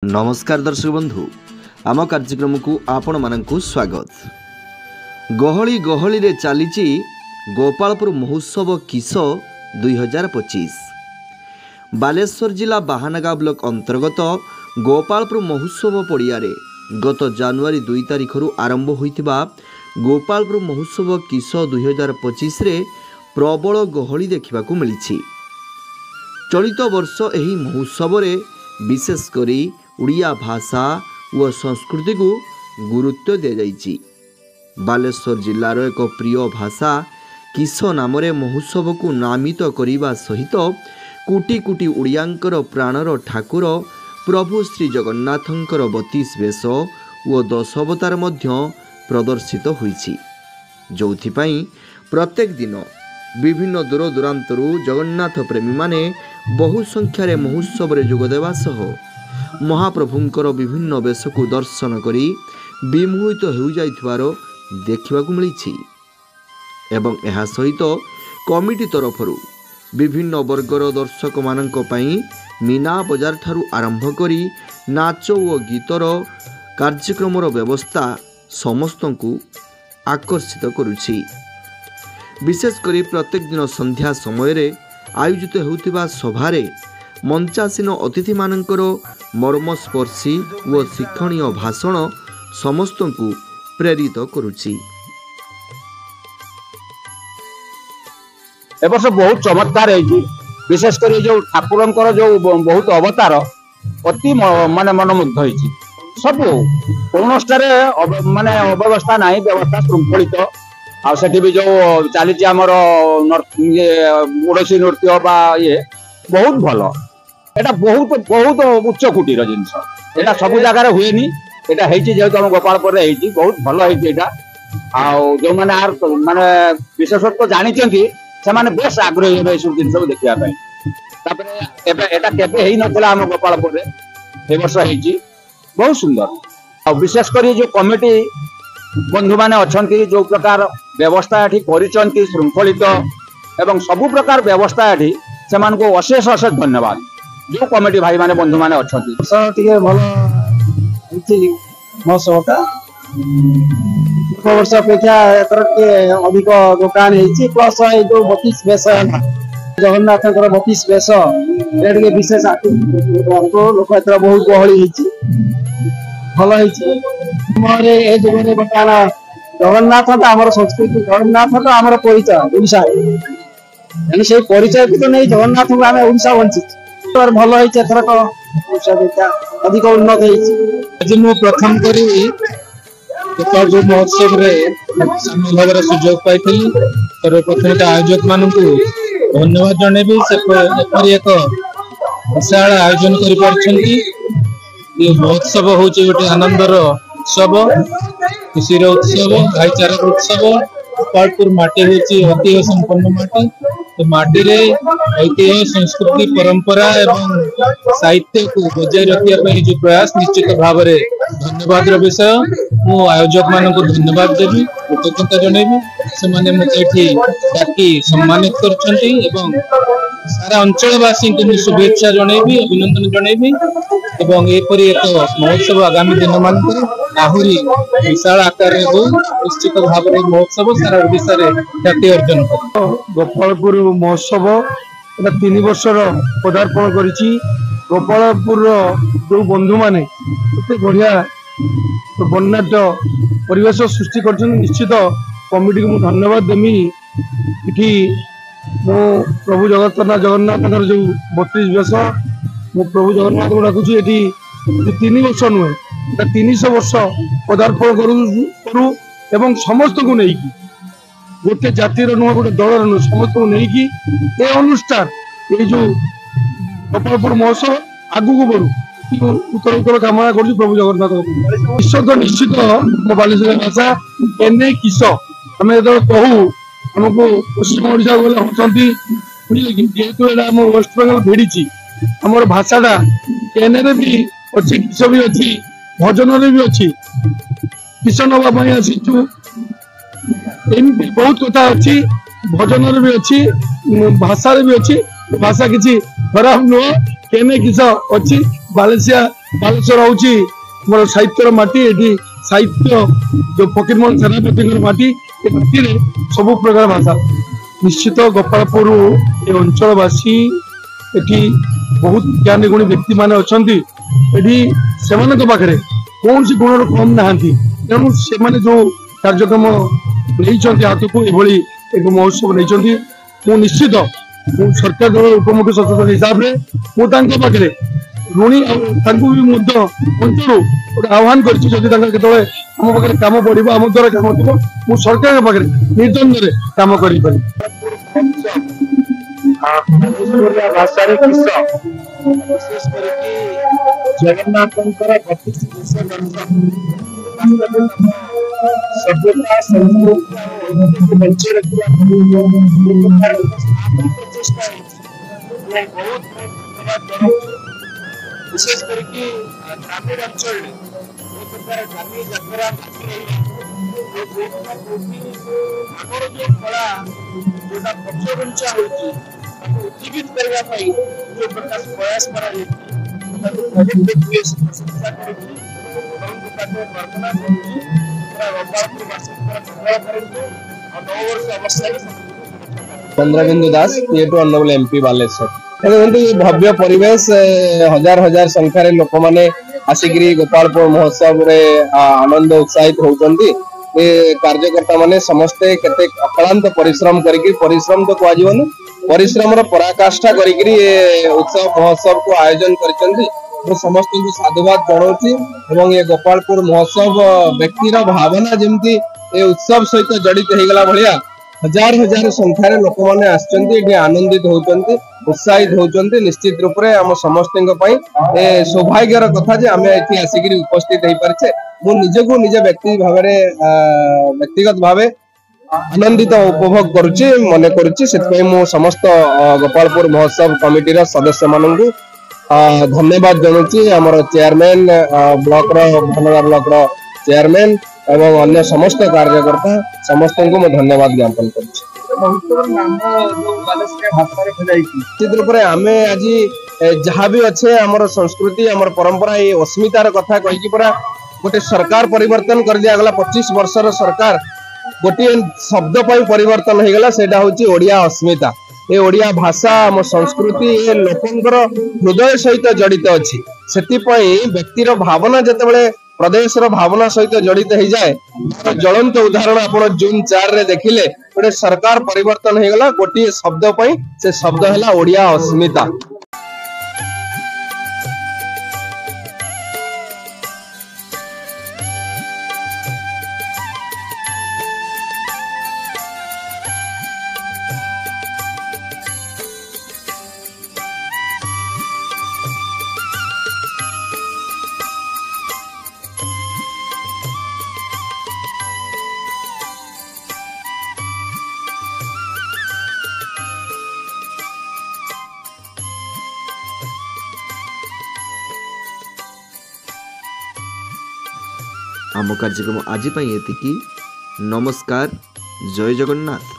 नमस्कार दर्शक बंधु आम कार्यक्रम को आपण मानकु स्वागत। गहली गहली रे चली गोपालपुर महोत्सव किस 2025 बालेश्वर जिला बाहानगा ब्लॉक अंतर्गत गोपालपुर महोत्सव पड़िया रे गत जनवरी 2 तारिख आरंभ होइतिबा गोपालपुर महोत्सव किस 2025 रे प्रबल गहली देखा मिली। चलित वर्ष एही महोत्सव रे विशेष करी उड़िया भाषा व संस्कृति को गुरुत्व दि जाइछि। बालेश्वर जिलार एक प्रिय भाषा किस नाम महोत्सव को नामित करने सहित कोटी कोटी उड़ियांकर प्राणर ठाकुर प्रभु श्री जगन्नाथंकर 32 वेश व 10 अवतार मध्य प्रदर्शित होइछि, जोथिपाई प्रत्येक दिन विभिन्न दूर दूरांतरू जगन्नाथ प्रेमी माने बहु संख्यार महोत्सव रे जोग देवा सह महाप्रभुंकर विभिन्न वेश को दर्शन करी विमोहित हो जाइथिबार देखिबाकू मिलिछि। एवं एहा सहित कमिटी तरफरु विभिन्न वर्गर दर्शक मानक पई मीना बजार ठारू आरंभ करी नाच व गीतर कार्यक्रम व्यवस्था समस्त को आकर्षित करुछि। विशेषकर प्रत्येक दिन संध्या समय रे आयोजित होउथिबा सभारे मंचासीन अतिथि मानकर मर्मस्पर्शी व शिक्षणीय भाषण समस्त को प्रेरित करुछि। ए वर्ष बहुत चमत्कार है, विशेषकर जो ठाकुरंकर जो बहुत अवतार अति माने मनमुग्ध होइछि। सब कौन माने अव्यवस्था नहीं, व्यवस्था श्रृंखलित आ सेठी भी जो चली आमर ओडिसी नृत्य बा ये बहुत भल। एटा बहुत बहुत उच्च कोटीर जिनस, एटा सब जगह हुए नी। एटा हेछि जेहेतु हम गोपालपुर रे हेछि, बहुत भल हेछि एटा। आ जो माने आर माने विशेषत्व जानि चंती से माने बेस आग्रही हेबे सब जिनस को देखिया पई। तापरे एबे एटा केबे हेइ नथला हम गोपालपुर रे, ए वर्ष हेछि बहुत सुंदर। आ विशेष करी जो कमिटी बंधु माने अछंती जो प्रकार व्यवस्था एठी करिसंती श्रृंखलित एवं सब प्रकार व्यवस्था एठी सेमान को अशेष अशेष धन्यवाद। जो कमिटी भाई माने बंधु माने अछंती टिके भलो इति महोत्सवटा वर्ष अपेक्षा एतर के अधिक दुकान हेछि। प्लस ए जो 32 वेश जगन्नाथकर 32 वेश एटिके विशेष लोक एतर बहुत गहली हेछि, भलो हेछि। मोरे ए जगरे बताना जगन्नाथ तो आमर संस्कृति, जगन्नाथ तो आमर परिचय ओडिशा। यानी से परिचय को नहीं जगन्नाथ को आमे ओडिशा वंचित और भलो है एथर को ओडिशा देखा अधिक उन्नत है। आज मु प्रथम करी जो महोत्सव रे शामिल होबार सुयोग पाइथिली। सर्वप्रथम आयोजक मान को धन्यवाद जणेबी से एपरी एक विशाल आयोजन करि परछंती। ये महोत्सव होचे गोटे आनंदर उत्सव, खुशीर उत्सव, भाईचारार उत्सव। गोपालपुर माटी होची ऐतिह्य संपन्न माटी। तो माटी रे ऐतिह्य संस्कृति परंपरा एवं साहित्य को बजाय रखिया जो प्रयास निश्चित भाव में धन्यवाद विषय। मु आयोजक मान को धन्यवाद देवी, कृतज्ञता जनइबी। से माने मते डाकी सम्मानित करछंती एवं सारा अंचलवासी को शुभेच्छा जनइबी, अभिनंदन जनइबी। एवं एपरी एक महोत्सव आगामी दिन मान आहुरी विशाल आकार हो निश्चित भाव में महोत्सव सारा ओडिशा रे ख्याति अर्जन कर। गोपालपुर महोत्सव एटा 3 वर्षर पदार्पण करिछि। गोपालपुर जो बंधु माने एते बढ़िया वर्णाढ्य परिवेश सृष्टि कर निश्चित कमिटी को धन्यवाद देमी। इठी मो प्रभु जगन्नाथ जो 32 वेश मो प्रभु जगन्नाथ को डाकुछि। एठी 3 वर्ष नुहे 300 वर्ष पदार्पण करू एवं समस्त को नहीं गोटे जातिर नुह गोटे दलर नुह समस्त को नहीं ए अनुष्ठान ये जो गोपालपुर महोत्सव आगु को बढ़ू उत्तर उत्तर कामना कर प्रभु जगन्नाथ निश्चित निश्चित मो बालेश्वर भाषा एने किस आम जो कहू आमको पश्चिम ओडिशा गले हसंती जेहेतु आम वेस्ट बेंगल भेड़ी आम भाषाटा एने भी अच्छी किस भी अच्छी भजन भी अच्छी किस नवा आसीचु एमती बहुत कथा अच्छी भजन भी अच्छी भाषा भी अच्छी। भाषा किसी खराब नुह केने किस अच्छी बालेशिया ବାଲେଶ୍ୱର ହଉଛି ଆମର ସାହିତ୍ୟର ମାଟି। ଏଠି ସାହିତ୍ୟ ଯୋଉ ଫକୀରମୋହନ ସେନାପତିଙ୍କର ମାଟି, ଏ ମାଟିରେ ସବୁ ପ୍ରକାର ଭାଷା। ନିଶ୍ଚିତ ଗୋପାଳପୁର ଏ ଅଞ୍ଚଳବାସୀ ଏଠି ବହୁତ ଜ୍ଞାନୀ ଗୁଣୀ ବ୍ୟକ୍ତି ମାନେ ଅଛନ୍ତି। ଏଠି ସେମାନଙ୍କ ପାଖରେ କୌଣସି ଗୁଣର କମ୍ ନାହାନ୍ତି। ତେଣୁ ସେମାନେ ଯୋଉ କାର୍ଯ୍ୟକ୍ରମ ନେଇଛନ୍ତି ହାତକୁ, ଏଭଳି ଏକ ମହୋତ୍ସବ ନେଇଛନ୍ତି, ମୁଁ ନିଶ୍ଚିତ ମୁଁ ସରକାର ଦଳ ଉପମୁଖ୍ୟ ସଚେତନ ହିସାବରେ ମୁଁ ତାଙ୍କ ପାଖରେ ଋଣୀ। ଆଉ ତାଙ୍କୁ ବି ମଧ୍ୟ ଅଞ୍ଚଳରୁ ଗୋଟେ ଆହ୍ୱାନ କରିଛି, ଯଦି ତାଙ୍କର କେତେବେଳେ ଆମ ପାଖରେ କାମ ପଡିବ, ଆମ ଦ୍ୱାରା କାମ ଥିବ, ମୁଁ ସରକାରଙ୍କ ପାଖରେ ନିର୍ଦ୍ୱନ୍ଦରେ କାମ କରିପାରିବି। ଭାଷାରେ କିସ ବିଶେଷ କରିକି ଜଗନ୍ନାଥଙ୍କର 32 ବର୍ଷ ସଭ୍ୟତା ସଂସ୍କୃତି ଆଉ ବଞ୍ଚେଇ ରଖିବା ପ୍ରଚେଷ୍ଟା ହେଇଛି। ବହୁତ ଧନ୍ୟବାଦ ଜଣାଉଛୁ। ବିଶେଷ କରିକି ଗ୍ରାମୀଣ ଅଞ୍ଚଳରେ ବହୁତ ପ୍ରକାର ଜାତି ଯାତ୍ରା ଆମର ଯୋଉ କଳା ଯୋଉଟା ପଛଘୁଞ୍ଚା ହଉଛି ତାକୁ ଉଜ୍ଜୀବିତ କରିବା ପାଇଁ ଯୋଉ ପ୍ରକାର ପ୍ରୟାସ କରାଯାଇଛି ତାକୁ ପ୍ରଶଂସା କରୁଛି ଏବଂ ତାକୁ ପ୍ରାର୍ଥନା କରୁଛି ଗୋପାଳପୁର ବାସୀଙ୍କର ମଙ୍ଗଳ କରନ୍ତୁ ଆଉ ନବବର୍ଷ ଅବସ୍ଥାରେ चंद्रबिंदु दास पीएटू ऑनरेबल एमपी बालेश्वर। देखते भव्य परिवेश हजार हजार संख्यार लोक मैंने आसिक गोपालपुर महोत्सव रे आनंद उत्साहित होती। कार्यकर्ता माने समस्ते केते अक्लांत परिश्रम करी परिश्रम तो कहनी परिश्रम पराकाष्ठा करी उत्सव महोत्सव को आयोजन करिसेंती। समस्त को साधुवाद जनाऊँगी एवं ये गोपालपुर महोत्सव व्यक्तिर भावना जमती ए उत्सव सहित जड़ित होगला भाया हजार हजार संख्यार लोक मैंने आसछन्ती आनंदित होचन्ती उत्साहित होचन्ती। निश्चित रूप से आम समस्त सौभाग्यर कथा जे आम एठी आसिक उपस्थित हो पारे। मु निजको निज व्यक्तिगत भाव आनंदित उपभोग करुच्ची मन करुच्ची। मु समस्त गोपालपुर महोत्सव कमिटी सदस्य मानू धन्यवाद जनाऊँगी। आमर चेयरमैन ब्लॉक भनगा ब्लॉक चेयरमैन एवं अन्य समस्त कार्यकर्ता समस्त को मैं धन्यवाद ज्ञापन करुच्ची। निश्चित रूप से आम आज जहाँ भी अच्छे आमर संस्कृति आमर परंपरा ये अस्मितार कथा कहीकि पूरा गोटे सरकार परिवर्तन कर दिया गला। 25 वर्षर सरकार गोटे शब्द पर परिवर्तन हो गला, सेटा होची ओडिया अस्मिता। ए ओडिया भाषा आम संस्कृति ए लोकंकर हृदय सहित जड़ित अच्छी। सेतिपई व्यक्तिर भावना जेतेबेले प्रदेश भावना सहित जड़ित हो जाए। ज्वलंत उदाहरण आपण जून 4 रे देखिले गोटे सरकार परिवर्तन हो गला गोटे शब्द पई, से शब्द है ओडिया अस्मिता। आम कार्यक्रम आज एतिकी। नमस्कार, जय जगन्नाथ।